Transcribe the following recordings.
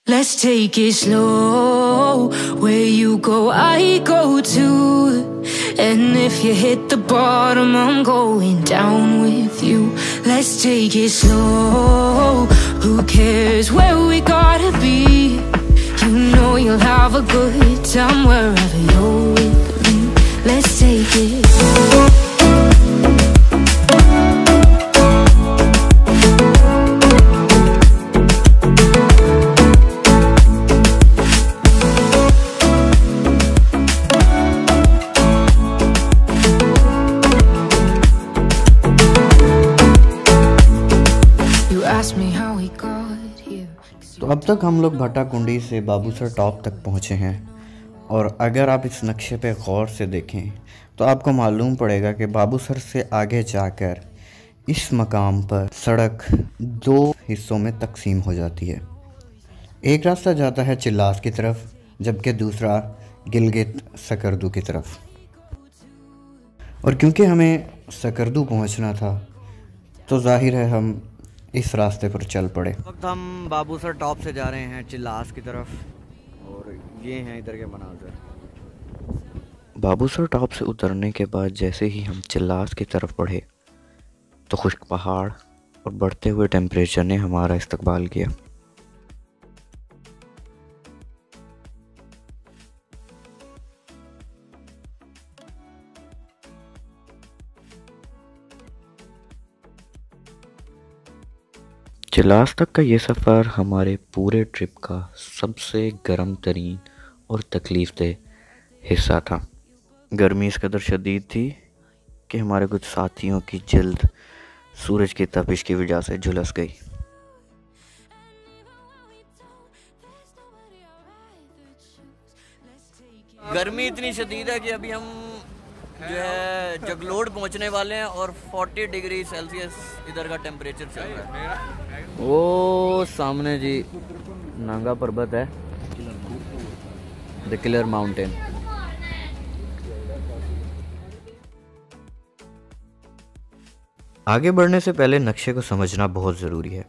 Let's take it slow. Where you go, I go too. And if you hit the bottom, I'm going down with you. Let's take it slow. Who cares where we gotta be? You know you'll have a good time wherever you're with me. Let's take it slow. तो अब तक हम लोग भट्टाकुंडी से Babusar top तक पहुँचे हैं, और अगर आप इस नक्शे पे गौर से देखें तो आपको मालूम पड़ेगा कि बाबूसर से आगे जाकर इस मकाम पर सड़क दो हिस्सों में तकसीम हो जाती है। एक रास्ता जाता है चिल्लास की तरफ, जबकि दूसरा गिलगित सकरदू की तरफ। और क्योंकि हमें सकरदू पहुंचना था तो जाहिर है हम इस रास्ते पर चल पड़े। वक्त हम बाबूसर टॉप से जा रहे हैं चिल्लास की तरफ, और ये हैं इधर के मनाज़र। बाबूसर टॉप से उतरने के बाद जैसे ही हम चिल्लास की तरफ बढ़े तो खुश्क पहाड़ और बढ़ते हुए टेम्परेचर ने हमारा इस्तकबाल किया। चिल्लास तक का ये सफ़र हमारे पूरे ट्रिप का सबसे गर्म तरीन और तकलीफ़देह हिस्सा था। गर्मी इस कदर शदीद थी कि हमारे कुछ साथियों की जल्द सूरज की तपिश की वजह से झुलस गई। गर्मी इतनी शदीद है कि अभी हम जो है जगलोट पहुंचने वाले हैं, और 40 डिग्री सेल्सियस इधर का टेम्परेचर चल रहा है। वो सामने जी नांगा पर्वत है, द किलर माउंटेन। आगे बढ़ने से पहले नक्शे को समझना बहुत ज़रूरी है।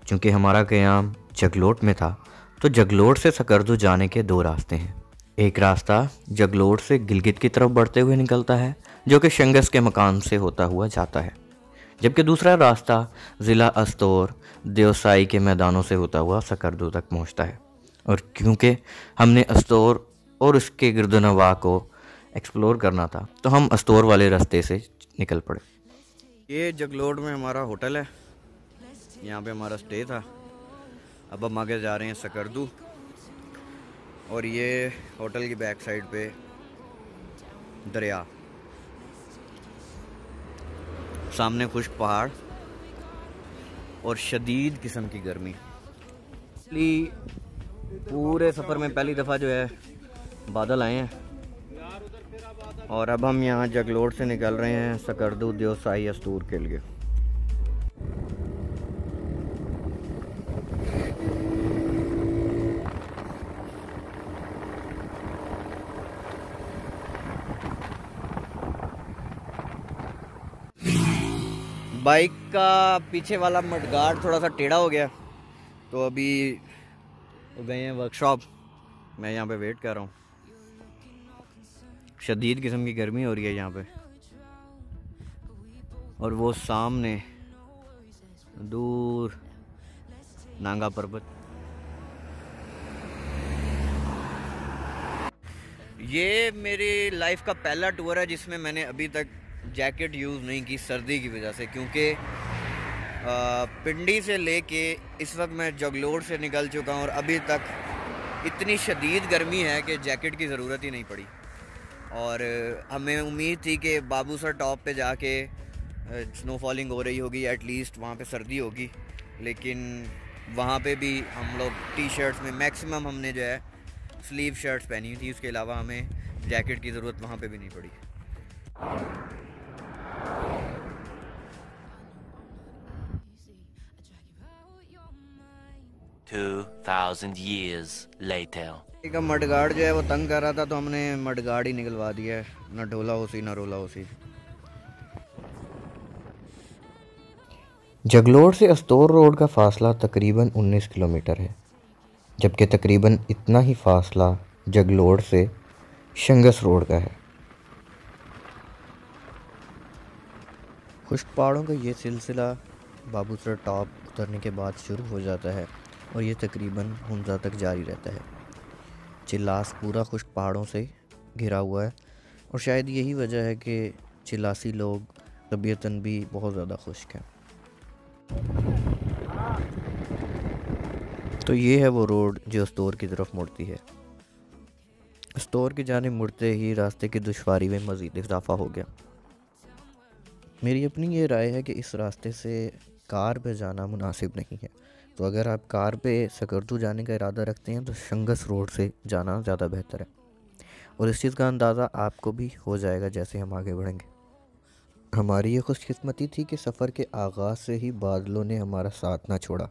क्योंकि हमारा क़याम जगलोट में था, तो जगलोट से सकरदू जाने के दो रास्ते हैं। एक रास्ता जगलोट से गिलगित की तरफ बढ़ते हुए निकलता है, जो कि शंगस के मकान से होता हुआ जाता है, जबकि दूसरा रास्ता ज़िला अस्तोर देवसाई के मैदानों से होता हुआ सकरदू तक पहुंचता है। और क्योंकि हमने अस्तोर और उसके गिरदनवा को एक्सप्लोर करना था, तो हम अस्तोर वाले रास्ते से निकल पड़े। ये जगलोट में हमारा होटल है, यहाँ पे हमारा स्टे था। अब हम आगे जा रहे हैं सकरदू, और ये होटल की बैक साइड पे दरिया, सामने खुश्क पहाड़ और शदीद किस्म की गर्मी। पूरे सफ़र में पहली दफ़ा जो है बादल आए हैं, और अब हम यहाँ जगलोट से निकल रहे हैं सकरदू देवसाई अस्तूर के लिए। बाइक का पीछे वाला मडगार्ड थोड़ा सा टेढ़ा हो गया, तो अभी गए हैं वर्कशॉप। मैं यहाँ पे वेट कर रहा हूँ। शदीद किस्म की गर्मी हो रही है यहाँ पे, और वो सामने दूर नांगा पर्वत। ये मेरी लाइफ का पहला टूर है जिसमें मैंने अभी तक जैकेट यूज़ नहीं की सर्दी की वजह से, क्योंकि पिंडी से लेके इस वक्त मैं जगलोट से निकल चुका हूँ, और अभी तक इतनी शदीद गर्मी है कि जैकेट की ज़रूरत ही नहीं पड़ी। और हमें उम्मीद थी कि बाबूसर टॉप पे जाके स्नोफॉलिंग हो रही होगी, एटलीस्ट वहाँ पे सर्दी होगी, लेकिन वहाँ पे भी हम लोग टी शर्ट्स में मैक्सिमम हमने जो है स्लीव शर्ट्स पहनी थी। उसके अलावा हमें जैकेट की ज़रूरत वहाँ पे भी नहीं पड़ी। 2000 years later. का मडगार्ड जो है वो तंग कर रहा था, तो हमने मडगार्ड ही निकलवा दिया है, ना ढोला होसी ना रोला होसी। जगलोट से अस्तोर रोड का फासला तकरीबन 19 किलोमीटर है, जबकि तकरीबन इतना ही फासला जगलोड़ से शंगस रोड का है। खुश्क पहाड़ों का ये सिलसिला बाबूसर टॉप उतरने के बाद शुरू हो जाता है और ये तकरीबन हुंजा तक जारी रहता है। चिल्लास पूरा खुश्क पहाड़ों से घिरा हुआ है और शायद यही वजह है कि चिल्लासी लोग तबीयतन भी बहुत ज़्यादा खुश्क हैं। तो ये है वो रोड जो अस्तोर की तरफ मुड़ती है। अस्तोर की जानिब मुड़ते ही रास्ते की दुश्वारी में मज़ीद इजाफा हो गया। मेरी अपनी ये राय है कि इस रास्ते से कार पे जाना मुनासिब नहीं है। तो अगर आप कार पे सकरदू जाने का इरादा रखते हैं तो शंगस रोड से जाना ज़्यादा बेहतर है। और इस चीज़ का अंदाज़ा आपको भी हो जाएगा जैसे हम आगे बढ़ेंगे। हमारी ये खुशकिस्मती थी कि सफ़र के आगाज़ से ही बादलों ने हमारा साथ ना छोड़ा,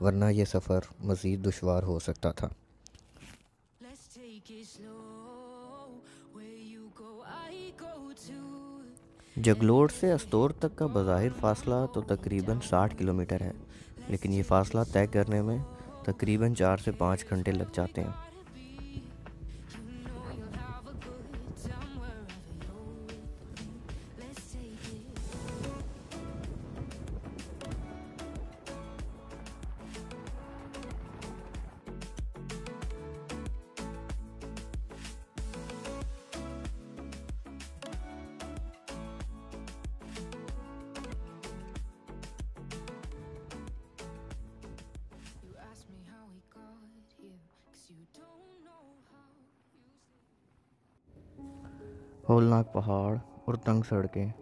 वरना ये सफ़र मज़ीद दुश्वार हो सकता था। जगलोड़ से अस्तोर तक का बज़ाहिर फ़ासला तो तकरीबन 60 किलोमीटर है, लेकिन ये फ़ासला तय करने में तकरीबन 4 से 5 घंटे लग जाते हैं। होलनाक पहाड़ और तंग सड़कें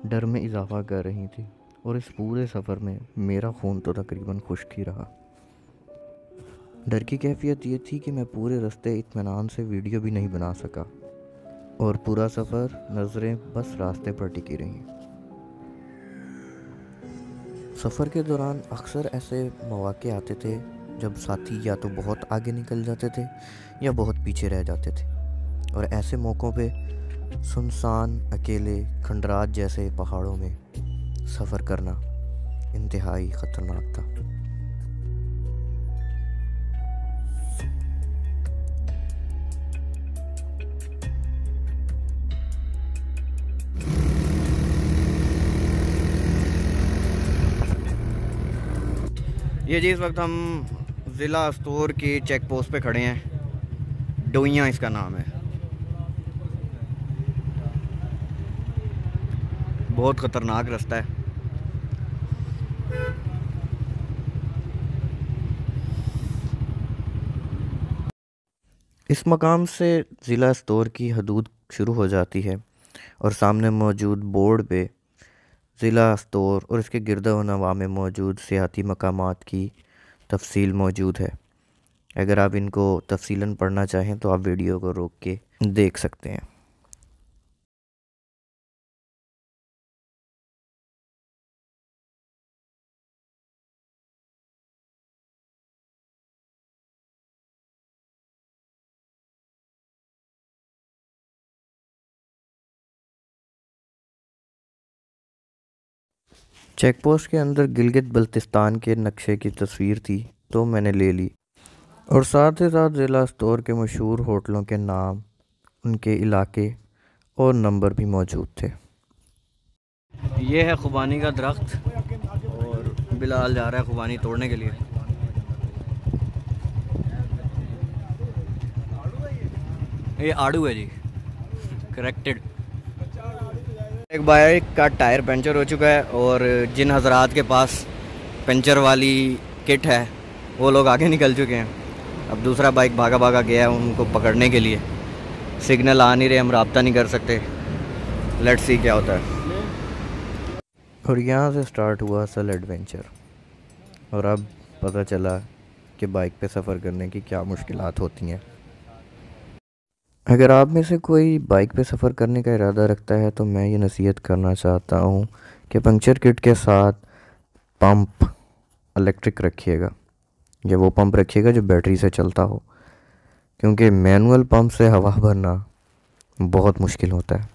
डर में इजाफा कर रही थी और इस पूरे सफ़र में मेरा खून तो तकरीबन खुश्क ही रहा। डर की कैफियत ये थी कि मैं पूरे रास्ते इत्मीनान से वीडियो भी नहीं बना सका और पूरा सफ़र नज़रें बस रास्ते पर टिकी रहीं। सफ़र के दौरान अक्सर ऐसे मौके आते थे जब साथी या तो बहुत आगे निकल जाते थे या बहुत पीछे रह जाते थे, और ऐसे मौक़ों पे सुनसान अकेले खंडरात जैसे पहाड़ों में सफ़र करना इंतहाई ख़तरनाक था। ये जी इस वक्त हम ज़िला अस्तोर की चेक पोस्ट पे खड़े हैं। डोइयाँ इसका नाम है। बहुत ख़तरनाक रास्ता है। इस मकाम से ज़िला अस्तोर की हदूद शुरू हो जाती है और सामने मौजूद बोर्ड पे ज़िला अस्तोर और इसके गिरदा व नवाह में मौजूद सियाहती मकामात की तफसील मौजूद है। अगर आप इनको तफसीलन पढ़ना चाहें तो आप वीडियो को रोक के देख सकते हैं। चेक पोस्ट के अंदर गिलगित बल्तिस्तान के नक्शे की तस्वीर थी तो मैंने ले ली, और साथ ही साथ ज़िला अस्तोर के मशहूर होटलों के नाम, उनके इलाके और नंबर भी मौजूद थे। ये है खुबानी का दरख्त और बिलाल जा रहा है खुबानी तोड़ने के लिए। ये आड़ू है जी, करेक्टेड। एक बाइक का टायर पंचर हो चुका है और जिन हजरात के पास पंचर वाली किट है वो लोग आगे निकल चुके हैं। अब दूसरा बाइक भागा भागा गया है उनको पकड़ने के लिए। सिग्नल आ नहीं रहे, हम रब्ता नहीं कर सकते। लेट्स सी क्या होता है। और यहाँ से स्टार्ट हुआ असल एडवेंचर, और अब पता चला कि बाइक पे सफ़र करने की क्या मुश्किलात होती हैं। अगर आप में से कोई बाइक पे सफ़र करने का इरादा रखता है तो मैं ये नसीहत करना चाहता हूँ कि पंक्चर किट के साथ पंप इलेक्ट्रिक रखिएगा, या वो पंप रखिएगा जो बैटरी से चलता हो, क्योंकि मैनुअल पंप से हवा भरना बहुत मुश्किल होता है।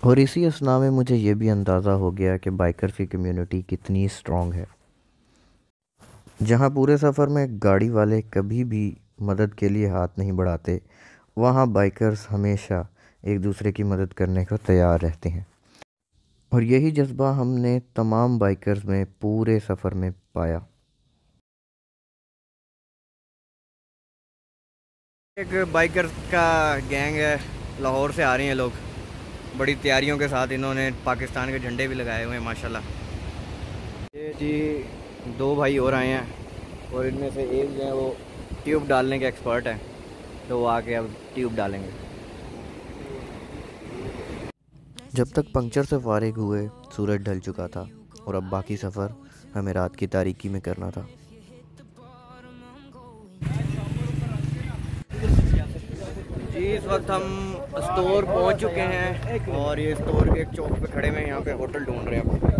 और इसी असना में मुझे ये भी अंदाज़ा हो गया कि बाइकर्स की कम्युनिटी कितनी स्ट्रॉन्ग है। जहाँ पूरे सफ़र में गाड़ी वाले कभी भी मदद के लिए हाथ नहीं बढ़ाते, वहाँ बाइकर्स हमेशा एक दूसरे की मदद करने को तैयार रहते हैं। और यही जज्बा हमने तमाम बाइकर्स में पूरे सफ़र में पाया। एक बाइकर्स का गैंग है, लाहौर से आ रहे हैं लोग। बड़ी तैयारियों के साथ इन्होंने पाकिस्तान के झंडे भी लगाए हुए हैं माशाल्लाह। ये जी 2 भाई और आए हैं और इनमें से एक जो है वो ट्यूब डालने के एक्सपर्ट हैं, तो वो आके अब ट्यूब डालेंगे। जब तक पंक्चर से फारिग हुए सूरज ढल चुका था और अब बाकी सफ़र हमें रात की तारीकी में करना था। जी इस वक्त हम स्टोर पहुंच चुके हैं और ये स्टोर के एक चौक पे खड़े हुए हैं, यहाँ पे होटल ढूंढ रहे हैं।